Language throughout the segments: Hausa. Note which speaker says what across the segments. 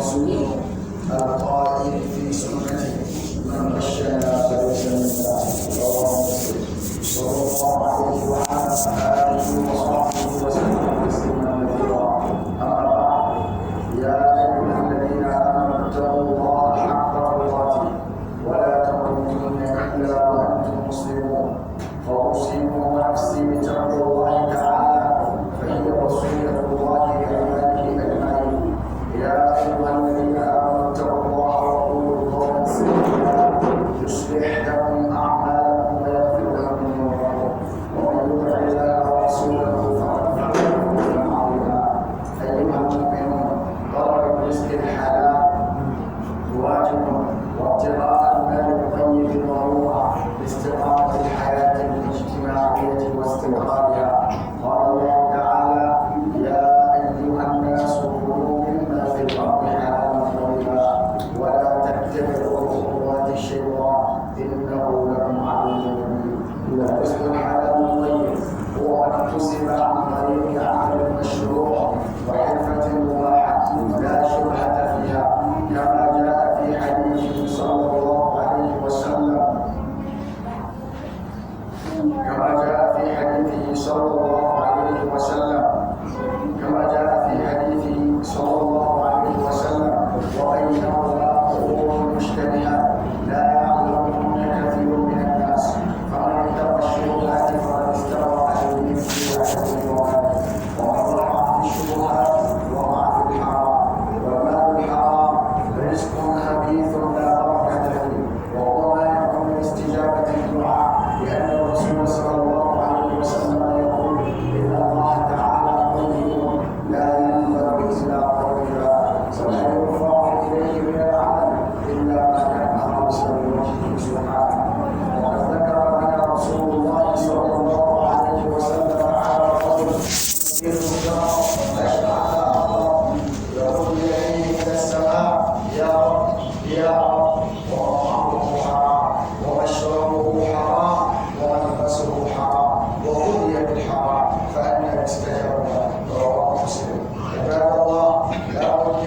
Speaker 1: ورسوله القائل في سنته من غشنا فليس منا رواه مسلم صلى الله عليه وعلى اله وصحبه وسلم تسليما كثيرا. اما بعد، يا ايها الذين امنوا اتقوا الله حق تقاته ولا تموتن الا وانتم مسلمون. فاوصيكم ونفسي بتقوى الله تعالى فهي وصيه الله لعباده اجمعين. يا ايها الذين امنوا اتقوا الله وقولوا قولا سديدا يصلح لكم اعمالكم ويغفر لكم ذنوبكم ومن يطع الله ورسوله فقد فاز فوزا عظيما. ايها المؤمنون، طلب الرزق الحلال واجب، وابتغاء المال الطيب ضروره لاستقامه الحياه الاجتماعيه واستقرارها. قال الله تعالى: يا ايها الناس كلوا مما في الارض حلالا طيبا ولا تتبعوا خطوات الشيطان انه لكم عدو مبين. الرزق الحلال الطيب هو ما اكتسب عن طريق عمل مشروع وحرفه مباحه لا شبهه فيها، كما جاء في حديثه صلى الله عليه وسلم وبينهما امور مشتبهات لا يعلمهن كثير من الناس، فمن اتقى الشبهات فقد استبرأ لدينه وعرضه وماله، ومن وقع في الشبهات وقع في الحرام. والمال الحرام رزق خبيث لا بركة فيه، وهو مانع من استجابة الدعاء، لأن الرسول صلى الله عليه وسلم يقول: إن الله تعالى طيب لا يقبل إلا طيبا، ولا يرفع إليه من العمل إلا ما كان خالصا لوجهه سبحانه. وقد ذكر لنا رسول الله صلى الله عليه وسلم على رجل يقول بيده إلى السماء: يا رب يا رب، ومطعمه حرام ومشربه حرام وملبسه حرام وغذي بالحرام، فأنى يستجاب له. رواه مسلم. عباد الله، لا بد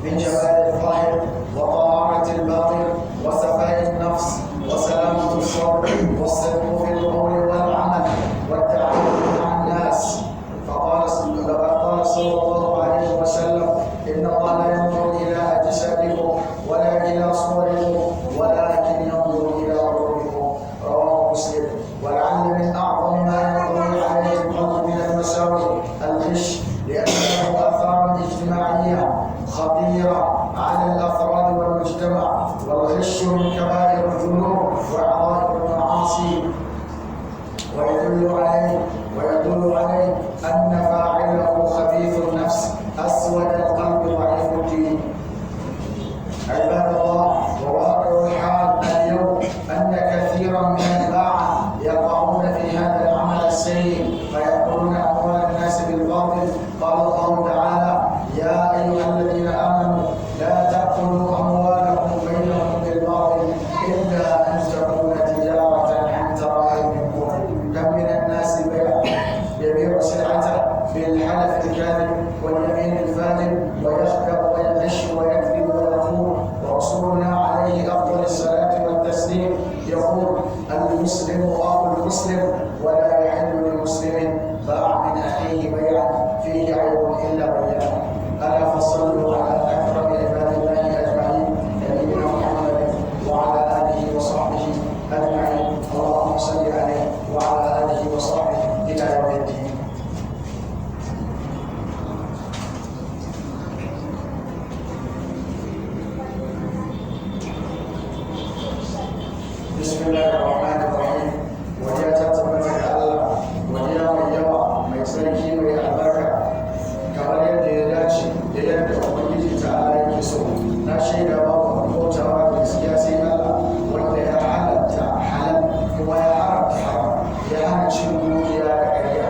Speaker 1: من جمال الظاهر وطهارة الباطن وصفاء النفس وسلامة الصدر والصدق في القول والعمل والتعامل مع الناس. فقال صلى الله عليه وسلم: إن الله لا ينظر إلى أجسادكم ولا إلى صوركم ولكن ينظر إلى قلوبكم. رواه مسلم. ولعل من أعظم ما ينظر عليه القلب من المساوئ الغش، لأنه آثار اجتماعية خطيرة على الأفراد والمجتمع، والغش من كبائر الذنوب وعظائم المعاصي، ويدل عليه أن فاعله خبيث النفس أسود القلب ضعيف الدين. عباد الله، وواقع الحال اليوم أن كثيرا من الباعة يقعون في هذا العمل السيء فيأكلون أموال الناس بالباطل. قال الله تعالى: يا أيها الذين آمنوا لا تأكلوا أموالكم بينكم بالباطل إلا أن تكون تجارة عن تراض منكم. كم من الناس يبيع سلعته بالحلف الكاذب واليمين الفاجر ويخدع ويغش ويكذب ويخون، ورسولنا عليه أفضل الصلاة والتسليم يقول: المسلم أخو المسلم ولا يحل لمسلم باع من أخيه بيعا فيه عيب إلا بيعه. ألا فصلوا على أكرم عباد الله أجمعين، نبينا محمد وعلى آله وصحبه أجمعين. اللهم صل عليه وعلى آله وصحبه إلى يوم الدين. بسم الله الرحمن الرحيم. وجاء تتبت الله وجاء من يوى من سركي من البركة kamar yadda ya dace da yadda ubangiji ta'ala yake so. Na shaida babu bautawa da gaskiya sai Allah, wanda ya halatta halal kuma ya haramta haram, ya hana cin dukiya da ƙarya.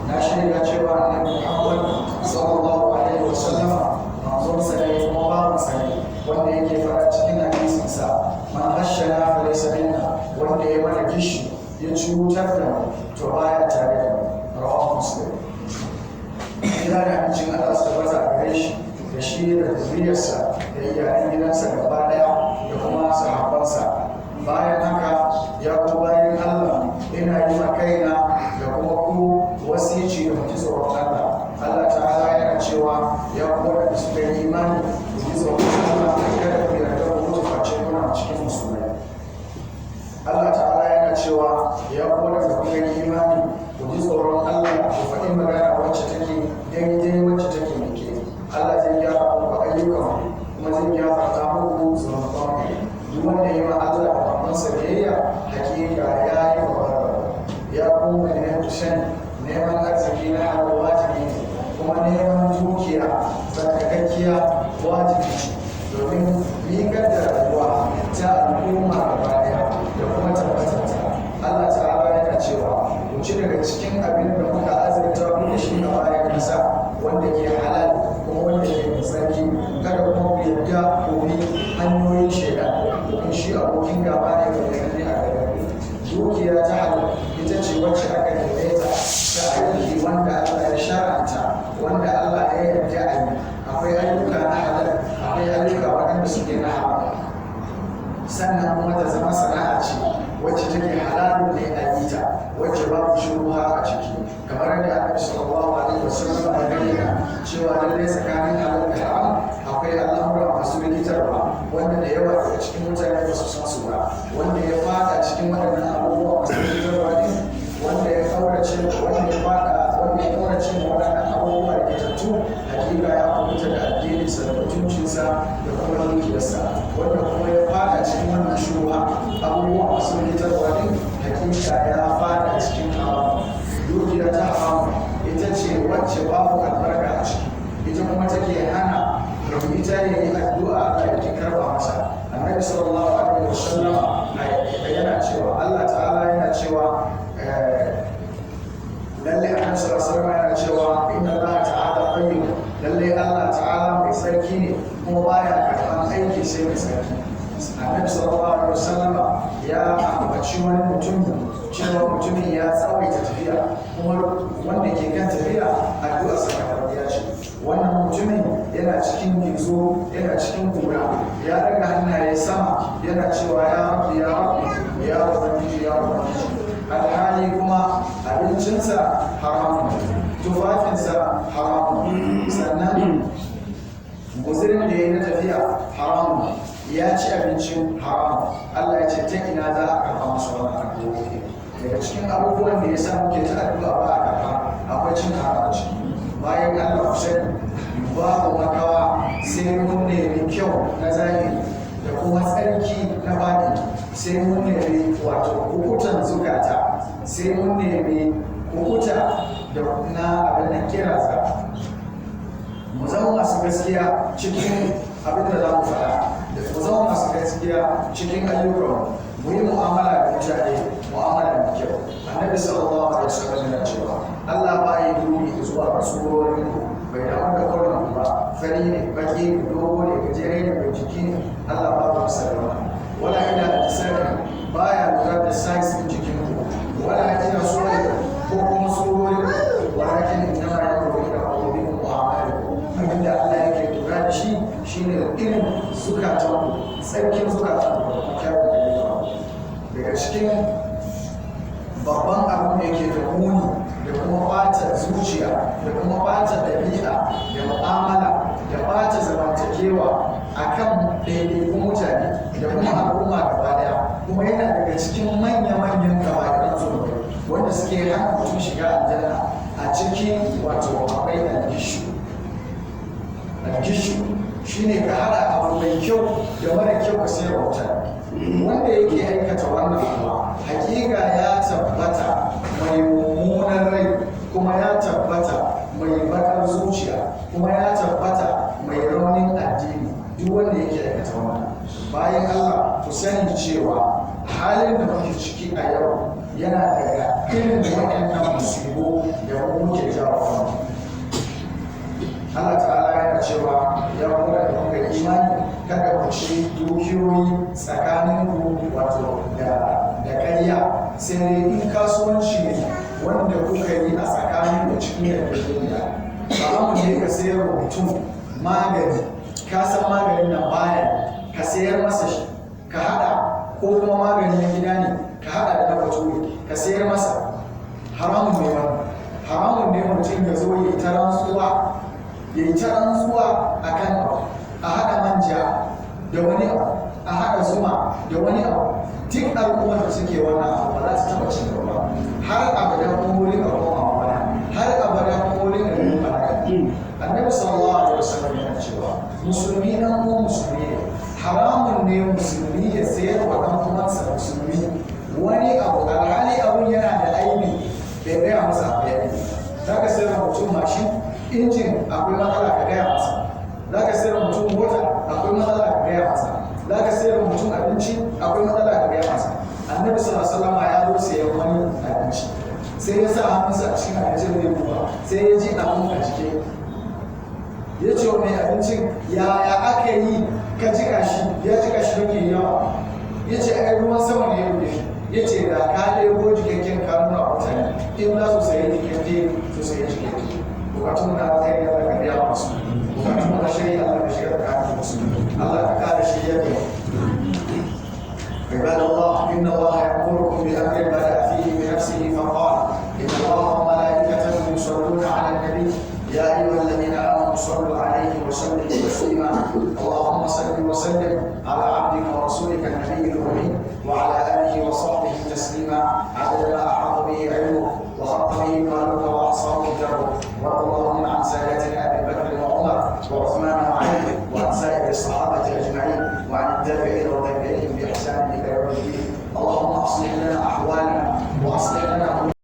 Speaker 1: Na shaida cewa annabi Muhammad sallallahu alaihi wasallam manzon sa ne kuma babu sa ne, wanda yake fara cikin hadisin sa: man hashana fa laysa minna, wanda ya mana kishi ya cutar da mu to baya tare da mu. Rawahu Muslim. Ina da amincin Allah su tabbata gare shi da shi da zuriyarsa da iyalan gidansa gaba daya da kuma sahabbansa. Bayan haka ya ku bayan Allah, ina yi ma kaina da kuma ku wasici da mu ji tsoron Allah. Allah ta'ala yana cewa ya ku waɗanda suka yi imani ku ji tsoron Allah, kada ku yarda ku mutu face kuna cikin musulmai. Allah ta'ala yana cewa ya ku waɗanda kuka yi imani ku ji tsoron Allah, ku faɗi magana wacce take daidai, wacce take mai kyau. Allah zai gyara muku ayyukan kuma zai gyara muku zunubanku. Duk wanda ya ma Allah da manzansa biyayya, hakika ya yi babbar. Ya kuma ne ku sani neman arziki na halal wajibi ne, kuma neman dukiya tsarkakakkiya wajibi ce, domin miƙar da rayuwa ta al'umma gaba ɗaya da kuma tabbatarta. Allah ta'ala yana cewa ku ci daga cikin abin da muka azurta ku da shi a bayan ƙasa, wanda ke halal kuma wanda ke mai tsarki. Kada kuma ku yarda ku bi hanyoyin shaitan, domin shi abokin gaba ne ga gani a gare ku. Dukiya ta halal ita ce wacce aka daidaita ta aiki wanda Allah ya shar'anta, wanda Allah ya yarda a yi. Akwai ayyuka na halal, akwai ayyuka waɗanda suke na haram. Sannan kuma ta zama sana'a ce wacce take halalun ne a yi ta, wacce babu shubuha a ciki, kamar da Annabi sallallahu alaihi wasallam ya bayyana cewa lallai tsakanin halal da haram akwai al'amura masu rikitarwa, wanda da yawa daga cikin mutane ba su san su ba. Wanda ya fada cikin waɗannan abubuwa masu rikitarwa ne, wanda ya kaurace waɗannan abubuwa rikitattu, hakika ya kubuta da addininsa da mutuncinsa da kuma dukiyarsa. Wanda kuma ya fada cikin wannan shubuha abubuwa masu rikitarwa ne, hakika ya fada cikin haram. Dukiya ta haram ita ce wacce babu albarka a ciki, ita kuma take hana ita ne addu'a da yake karba masa. Annabi sallallahu alaihi wasallam yana cewa, Allah ta'ala yana cewa, lalle Annabi sallallahu alaihi wasallam yana cewa inna Allah ta'ala tayyib, lalle Allah ta'ala mai sarki ne kuma baya karban aiki sai mai sarki. Annabi sallallahu alaihi wasallam ya ambaci wani mutum cewa mutumin ya tsawaita tafiya, kuma wanda ke kan tafiya addu'a sa karɓiya ce. Wannan mutumin yana cikin gizo, yana cikin kura, ya daga hannaye sama yana cewa ya rabbi ya rabbi ya ubangiji ya ubangiji. Alhali kuma abincinsa haramun, tufafinsa haramun, sannan guzirin da ya yi na tafiya haramun, ya ci abincin haramun. Allah ya ce ta ina za a karɓa masa wannan addu'o'i? Daga cikin abubuwan da ya sa muke ta addu'a ba a karɓa akwai cin haram ciki. Bayan Allah sani babu makawa sai mun nemi kyau na zahiri da kuma tsarki na bani, sai mun nemi wato kukutan zukata, sai mun nemi kukuta da na abin da kiraza. Mu zama masu gaskiya cikin abin da za mu faɗa, da mu zama masu gaskiya cikin ayyukan mu yi mu'amala da mutane, mu'amala da kyau. Annabi sallallahu alaihi wasallam yana cewa Allah ba ya dubi zuwa ga surorin ku, bai damu da kwallon ba, fari ne, baki ne, dogo ne, gajere ne, mai jiki ne, Allah ba ku sarrafa. Wala ina da tisari baya lura da size din jikin ku, wala ina surorin ko kuma surorin, walakin ina ma ya rubuta da abubuwan mu'amala. Abinda Allah yake lura da shi shine irin zukatan, tsarkin zukatan da kuma kyawun ayyuka. Daga cikin babban abin da yake da muni da kuma ɓata zuciya da kuma ɓata ɗabi'a da mu'amala da ɓata zamantakewa a kan ɗaiɗaikun mutane da kuma al'umma gaba ɗaya, kuma yana daga cikin manya-manyan gabaɗayan zunubai wanda suke hana mutum shiga aljanna. A cikin wato akwai algishu. Algishu shine ka haɗa abu mai kyau da mara kyau ka sayar wa mutane. Wanda yake aikata wannan kuma hakika ya tabbata mai mummunan rai, kuma ya tabbata mai bakar zuciya, kuma ya tabbata mai raunin addini. Duk wanda yake aikata wannan, bayan Allah ku sani cewa halin da muke ciki a yau yana daga irin waɗannan musibo da muke jawo kanmu. Allah ta'ala yana cewa ya kuma da kuka imani, kada ku ci dukiyoyi tsakaninku wato da ƙarya, sai dai in kasuwanci ne wanda kuka yi a tsakanin da cikin yarjejeniya. Ba mu ne ka sayar wa mutum magani ka san maganin nan baya ka sayar masa shi ka hada, ko kuma maganin gida ne ka hada da na bature ka sayar masa, haramun ne wannan. Haramun ne mutum ya zo ya yi ta rantsuwa a kan abu, a haɗa manja da wani abu, a haɗa zuma da wani abu. Duk al'ummar da suke wannan abu ba za su taɓa cin gaba har abadan umurin a koma wani, har abadan umurin a yin balaga. Annabi sallallahu alaihi wasallam yana cewa musulmi nan ko musulmi ne, haramun ne musulmi ya sayar wa ɗan uwansa musulmi wani abu alhali abun yana da aibi bai gaya masa abu ya ne. Za ka sayar mutum mashin, injin akwai matsala ka gaya masa. Za ka sayar mutum mota akwai matsala ka gaya masa. Za ka sayar mutum abinci akwai matsala ka gaya masa. Annabi sallallahu alaihi wasallam ya zo sayan wani abinci, sai ya sa hannunsa a cikin abincin da ya duba, sai ya ji abin a jike. Ya ce wa mai abincin, yaya aka yi ka jika shi, ya jika shi mafi yawa. Ya ce ai ruwan sama ne ya rufe shi. Ya ce da ka ɗebo jikakken kanuna a mutane, in za su sayi jikakke su sayi jikakke. Bukatun na kai ya daga biya masu, bukatun na shirya Allah ka shigar da kake musu, Allah ka kare shirya da عباد الله إن الله يأمركم بأمر بدأ فيه بنفسه فقال إن الله وملائكته يصلون على النبي يا أيها الذين آمنوا صلوا عليه وسلموا تسليما اللهم صل وسلم على عبدك ورسولك النبي الأمي وعلى آله وصحبه تسليما عدد ما أحاط به علمك وخط به قلبك وأعصابه جرك وارض اللهم عن سادتنا أبي بكر وعمر وعثمان وعلي وعن سائر الصحابة